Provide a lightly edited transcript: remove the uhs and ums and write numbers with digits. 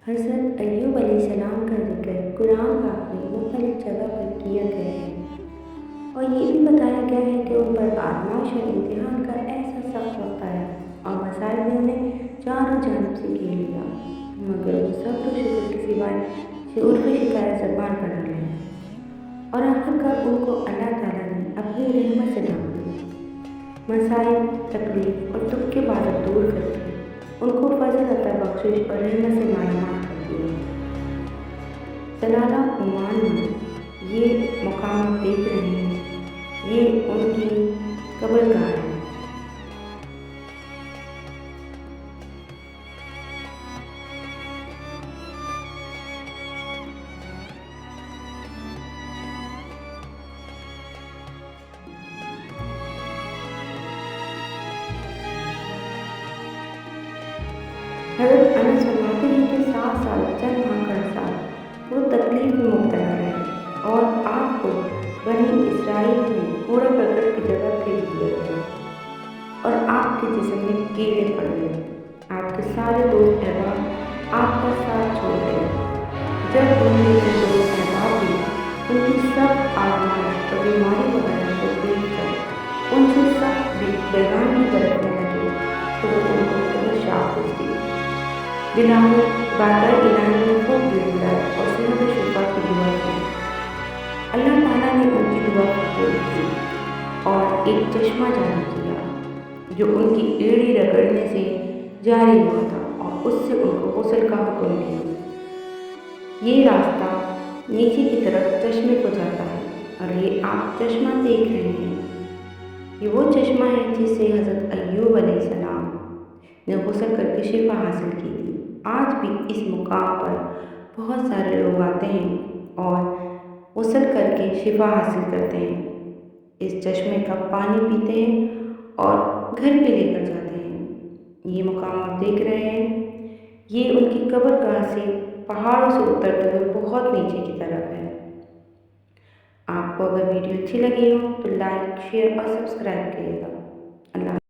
حضرت ایوب علیہ السلام کا ذکر قرآن پاک میں مختلف جگہ پر کیا گیا ہے اور یہ بھی بتایا گیا ہے کہ ان پر آزمائش اور امتحان کا ایسا سخت وقت آیا اور مسائل نے انہیں چاروں جانب سے گھیر لیا، مگر وہ صبر و شکر کے سوائے شعور و شکایت زبان پر نہ لائے اور آخرکار ان کو اللہ تعالیٰ نے اپنی رحمت سے ڈھانپ لیا۔ مسائل، تکلیف اور دکھ کے بعد دور کر کے ان کو فضل عطا بخشش اور رحمت سے مالامال کر دیا۔ سلالہ عمان میں یہ مقام آپ دیکھ رہے ہیں، یہ ان کی قبرگاہ ہے۔ حضرت انس فرماتے ہیں کہ 7 سال چند ماہ کا عرصہ وہ تکلیف میں مبتلا رہے اور آپ کو بنی اسرائیل میں کوڑا کرکٹ کی جگہ پھینک دیا گیا اور آپ کے جسم میں کیڑے پڑ گئے۔ آپ کے سارے دوست احباب آپ کا ساتھ چھوڑ گئے۔ جب ان کے دوست احباب بھی ان کی سب آزمائش اور بیماری وغیرہ کو دیکھ کر ان سے سخت بیگانگی برتنے لگے تو وہ ان کو بہت شاباش دی۔ بلاخر بارگاہ الہی میں خوب گڑگڑائے اور صحت و شفا کی دعا کی۔ اللہ تعالیٰ نے ان کی دعا قبول کی اور ایک چشمہ جاری کیا جو ان کی ایڑی رگڑنے سے جاری ہوا تھا اور اس سے ان کو غسل کا حکم دیا۔ یہ راستہ نیچے کی طرف چشمے کو جاتا ہے اور یہ آپ چشمہ دیکھ رہے ہیں، یہ وہ چشمہ ہے جس سے حضرت ایوب علیہ السلام نے غسل کر کے شفا حاصل کی تھی۔ آج بھی اس مقام پر بہت سارے لوگ آتے ہیں اور غسل کر کے شفا حاصل کرتے ہیں، اس چشمے کا پانی پیتے ہیں اور گھر پہ لے کر جاتے ہیں۔ یہ مقام آپ دیکھ رہے ہیں، یہ ان کی قبرگاہ سے پہاڑوں سے اترتے ہوئے بہت نیچے کی طرف ہے۔ آپ کو اگر ویڈیو اچھی لگی ہو تو لائک، شیئر اور سبسکرائب کریے گا۔ اللہ